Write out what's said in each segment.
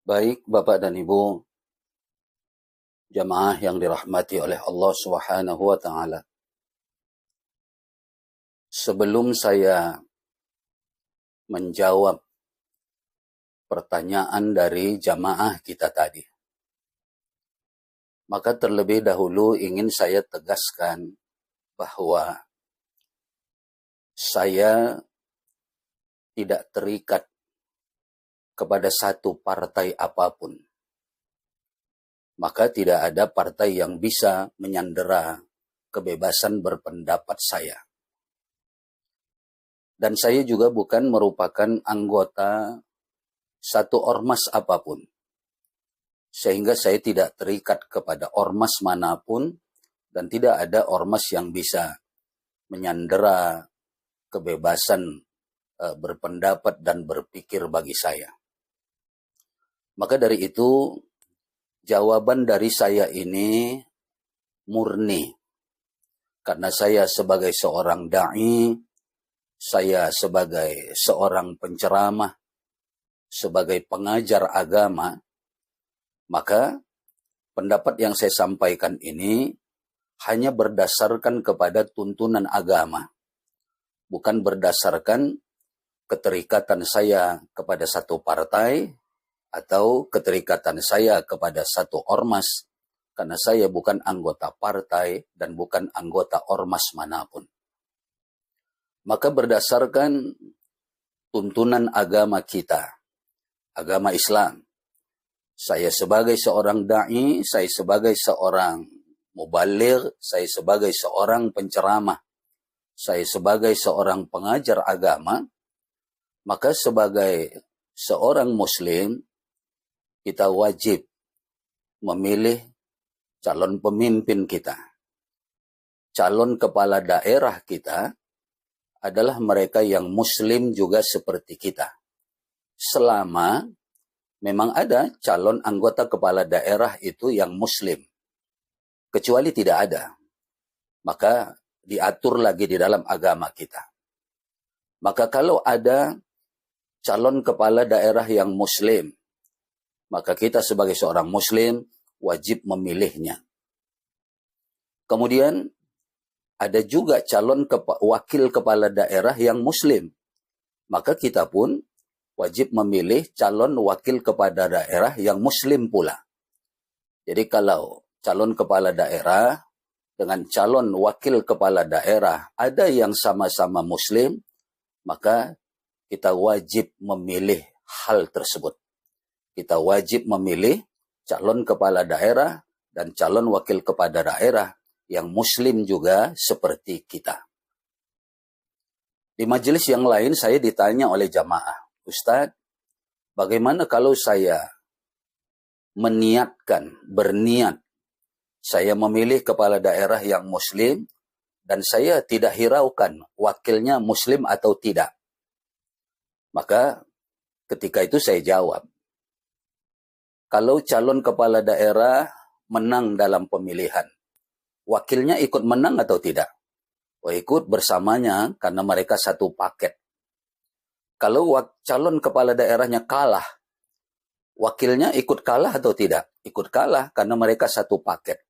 Baik Bapak dan Ibu, jamaah yang dirahmati oleh Allah Subhanahu wa taala. Sebelum saya menjawab pertanyaan dari jamaah kita tadi, maka terlebih dahulu ingin saya tegaskan bahwa saya tidak terikat kepada satu partai apapun. Maka tidak ada partai yang bisa menyandera kebebasan berpendapat saya. Dan saya juga bukan merupakan anggota satu ormas apapun. Sehingga saya tidak terikat kepada ormas manapun dan tidak ada ormas yang bisa menyandera kebebasan berpendapat dan berpikir bagi saya. Maka dari itu, jawaban dari saya ini murni. Karena saya sebagai seorang da'i, saya sebagai seorang penceramah, sebagai pengajar agama, maka pendapat yang saya sampaikan ini hanya berdasarkan kepada tuntunan agama. Bukan berdasarkan keterikatan saya kepada satu partai, atau keterikatan saya kepada satu ormas, karena saya bukan anggota partai dan bukan anggota ormas manapun. Maka berdasarkan tuntunan agama kita, agama Islam, saya sebagai seorang da'i, saya sebagai seorang mubaligh, saya sebagai seorang penceramah, saya sebagai seorang pengajar agama, maka sebagai seorang muslim, kita wajib memilih calon pemimpin kita. Calon kepala daerah kita adalah mereka yang muslim juga seperti kita. Selama memang ada calon anggota kepala daerah itu yang muslim. Kecuali tidak ada, maka diatur lagi di dalam agama kita. Maka kalau ada calon kepala daerah yang muslim, maka kita sebagai seorang muslim wajib memilihnya. Kemudian ada juga calon wakil kepala daerah yang muslim. Maka kita pun wajib memilih calon wakil kepala daerah yang muslim pula. Jadi kalau calon kepala daerah dengan calon wakil kepala daerah ada yang sama-sama muslim, maka kita wajib memilih hal tersebut. Kita wajib memilih calon kepala daerah dan calon wakil kepala daerah yang muslim juga seperti kita. Di majelis yang lain saya ditanya oleh jamaah, Ustadz, bagaimana kalau saya berniat, saya memilih kepala daerah yang muslim dan saya tidak hiraukan wakilnya muslim atau tidak. Maka ketika itu saya jawab, kalau calon kepala daerah menang dalam pemilihan, wakilnya ikut menang atau tidak? Oh, ikut bersamanya karena mereka satu paket. Kalau calon kepala daerahnya kalah, wakilnya ikut kalah atau tidak? Ikut kalah karena mereka satu paket.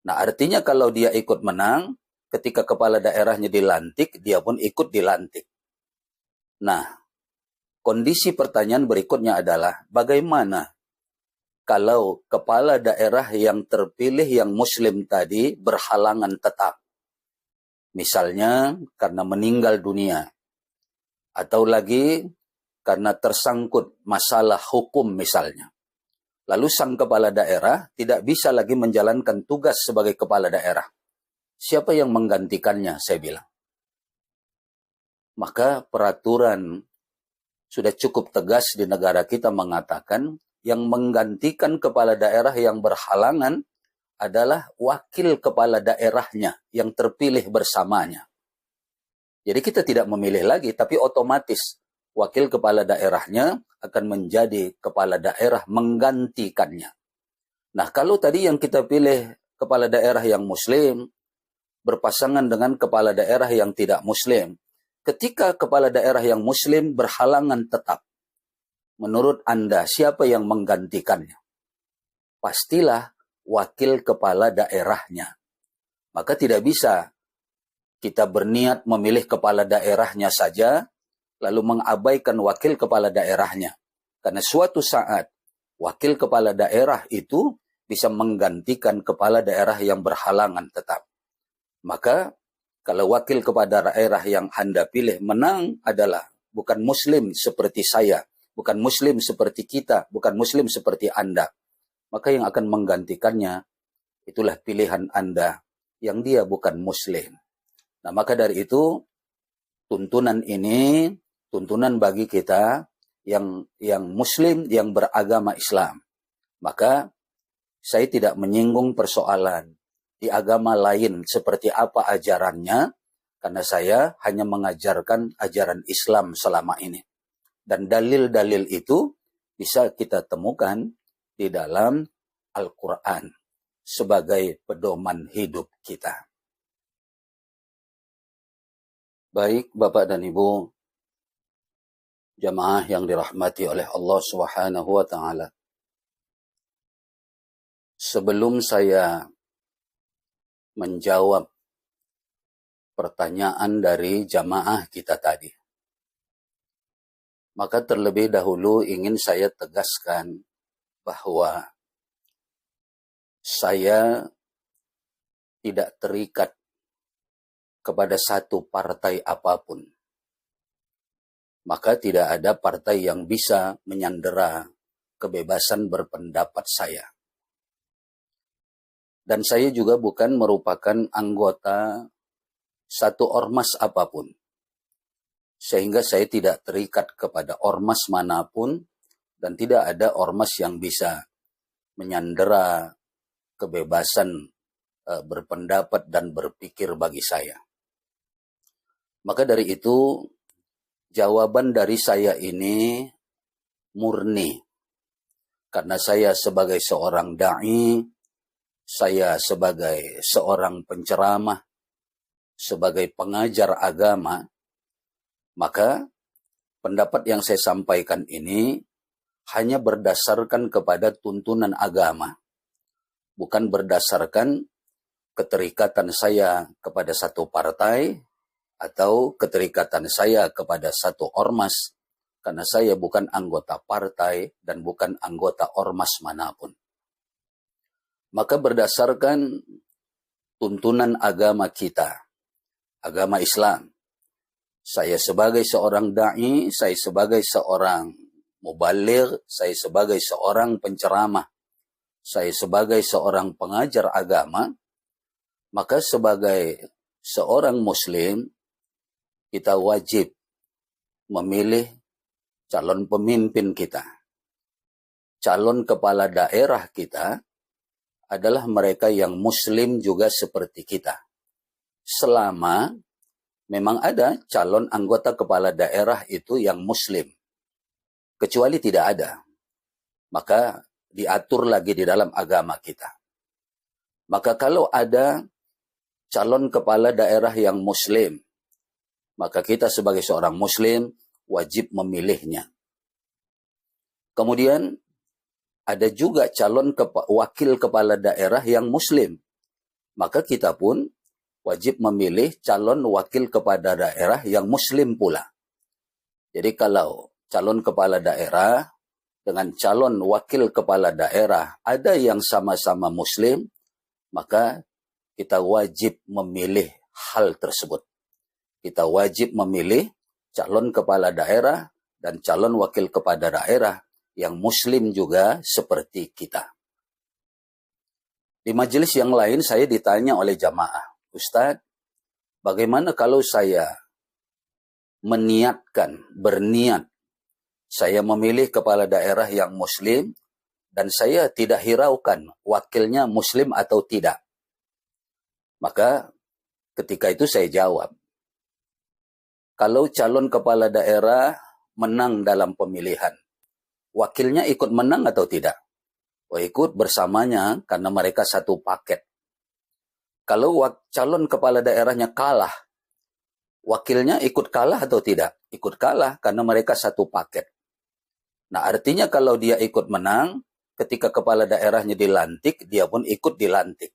Nah, artinya kalau dia ikut menang, ketika kepala daerahnya dilantik, dia pun ikut dilantik. Nah, kondisi pertanyaan berikutnya adalah, bagaimana kalau kepala daerah yang terpilih yang muslim tadi berhalangan tetap? Misalnya karena meninggal dunia, atau lagi karena tersangkut masalah hukum misalnya. Lalu sang kepala daerah tidak bisa lagi menjalankan tugas sebagai kepala daerah. Siapa yang menggantikannya, saya bilang. Maka peraturan sudah cukup tegas di negara kita mengatakan yang menggantikan kepala daerah yang berhalangan adalah wakil kepala daerahnya yang terpilih bersamanya. Jadi kita tidak memilih lagi, tapi otomatis wakil kepala daerahnya akan menjadi kepala daerah menggantikannya. Nah, kalau tadi yang kita pilih kepala daerah yang muslim berpasangan dengan kepala daerah yang tidak muslim, ketika kepala daerah yang muslim berhalangan tetap, menurut Anda siapa yang menggantikannya? Pastilah wakil kepala daerahnya. Maka tidak bisa kita berniat memilih kepala daerahnya saja, lalu mengabaikan wakil kepala daerahnya. Karena suatu saat, wakil kepala daerah itu bisa menggantikan kepala daerah yang berhalangan tetap. Maka, kalau wakil kepala daerah yang Anda pilih menang adalah bukan Muslim seperti saya, bukan Muslim seperti kita, bukan Muslim seperti Anda, maka yang akan menggantikannya, itulah pilihan Anda, yang dia bukan Muslim. Nah, maka dari itu, tuntunan ini, tuntunan bagi kita yang Muslim, yang beragama Islam. Maka, saya tidak menyinggung persoalan di agama lain seperti apa ajarannya, karena saya hanya mengajarkan ajaran Islam selama ini. Dan dalil-dalil itu bisa kita temukan di dalam Al-Quran sebagai pedoman hidup kita. Baik Bapak dan Ibu, jamaah yang dirahmati oleh Allah Subhanahu wa Ta'ala. Sebelum saya menjawab pertanyaan dari jamaah kita tadi, maka terlebih dahulu ingin saya tegaskan bahwa saya tidak terikat kepada satu partai apapun. Maka tidak ada partai yang bisa menyandera kebebasan berpendapat saya. Dan saya juga bukan merupakan anggota satu ormas apapun. Sehingga saya tidak terikat kepada ormas manapun dan tidak ada ormas yang bisa menyandera kebebasan berpendapat dan berpikir bagi saya. Maka dari itu, jawaban dari saya ini murni. Karena saya sebagai seorang da'i, saya sebagai seorang penceramah, sebagai pengajar agama, maka pendapat yang saya sampaikan ini hanya berdasarkan kepada tuntunan agama, bukan berdasarkan keterikatan saya kepada satu partai atau keterikatan saya kepada satu ormas, karena saya bukan anggota partai dan bukan anggota ormas manapun. Maka berdasarkan tuntunan agama kita, agama Islam, saya sebagai seorang da'i, saya sebagai seorang mubaligh, saya sebagai seorang penceramah, saya sebagai seorang pengajar agama, maka sebagai seorang Muslim, kita wajib memilih calon pemimpin kita. Calon kepala daerah kita adalah mereka yang Muslim juga seperti kita. Selama memang ada calon anggota kepala daerah itu yang Muslim. Kecuali tidak ada, maka diatur lagi di dalam agama kita. Maka kalau ada calon kepala daerah yang Muslim, maka kita sebagai seorang Muslim wajib memilihnya. Kemudian ada juga calon wakil kepala daerah yang Muslim. Maka kita pun wajib memilih calon wakil kepala daerah yang Muslim pula. Jadi kalau calon kepala daerah dengan calon wakil kepala daerah ada yang sama-sama Muslim, maka kita wajib memilih hal tersebut. Kita wajib memilih calon kepala daerah dan calon wakil kepala daerah yang Muslim juga seperti kita. Di majelis yang lain saya ditanya oleh jamaah, Ustadz, bagaimana kalau saya berniat, saya memilih kepala daerah yang Muslim dan saya tidak hiraukan wakilnya Muslim atau tidak. Maka ketika itu saya jawab, kalau calon kepala daerah menang dalam pemilihan, wakilnya ikut menang atau tidak? Oh, ikut bersamanya karena mereka satu paket. Kalau calon kepala daerahnya kalah, wakilnya ikut kalah atau tidak? Ikut kalah karena mereka satu paket. Nah, artinya kalau dia ikut menang, ketika kepala daerahnya dilantik, dia pun ikut dilantik.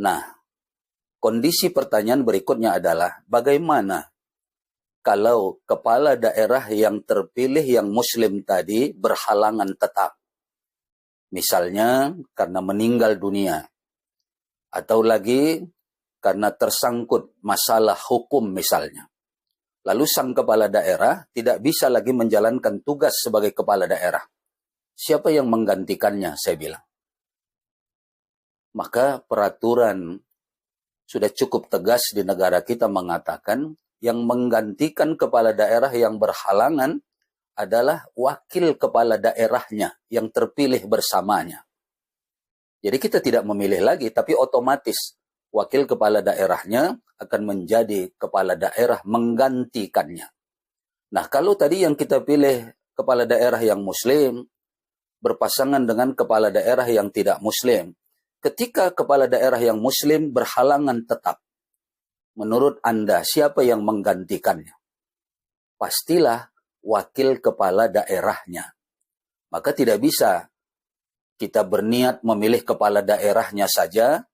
Nah, kondisi pertanyaan berikutnya adalah, bagaimana kalau kepala daerah yang terpilih yang Muslim tadi berhalangan tetap? Misalnya karena meninggal dunia, atau lagi karena tersangkut masalah hukum misalnya. Lalu sang kepala daerah tidak bisa lagi menjalankan tugas sebagai kepala daerah. Siapa yang menggantikannya, saya bilang. Maka peraturan sudah cukup tegas di negara kita mengatakan yang menggantikan kepala daerah yang berhalangan adalah wakil kepala daerahnya yang terpilih bersamanya. Jadi kita tidak memilih lagi, tapi otomatis wakil kepala daerahnya akan menjadi kepala daerah menggantikannya. Nah, kalau tadi yang kita pilih kepala daerah yang Muslim berpasangan dengan kepala daerah yang tidak Muslim, ketika kepala daerah yang Muslim berhalangan tetap, menurut Anda siapa yang menggantikannya? Pastilah wakil kepala daerahnya. Maka tidak bisa kita berniat memilih kepala daerahnya saja,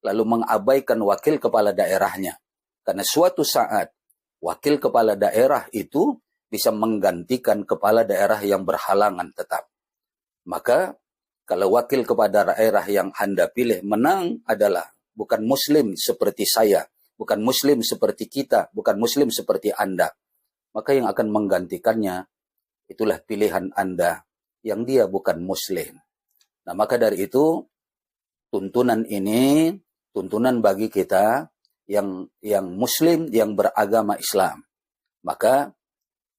lalu mengabaikan wakil kepala daerahnya. Karena suatu saat, wakil kepala daerah itu bisa menggantikan kepala daerah yang berhalangan tetap. Maka, kalau wakil kepala daerah yang Anda pilih menang adalah bukan Muslim seperti saya, bukan Muslim seperti kita, bukan Muslim seperti Anda, maka yang akan menggantikannya, itulah pilihan Anda, yang dia bukan Muslim. Nah, maka dari itu, tuntunan ini, tuntunan bagi kita yang Muslim, yang beragama Islam. Maka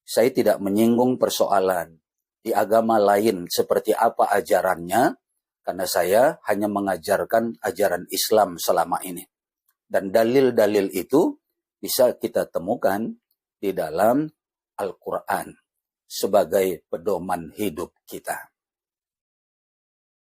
saya tidak menyinggung persoalan di agama lain seperti apa ajarannya, karena saya hanya mengajarkan ajaran Islam selama ini. Dan dalil-dalil itu bisa kita temukan di dalam Al-Quran sebagai pedoman hidup kita.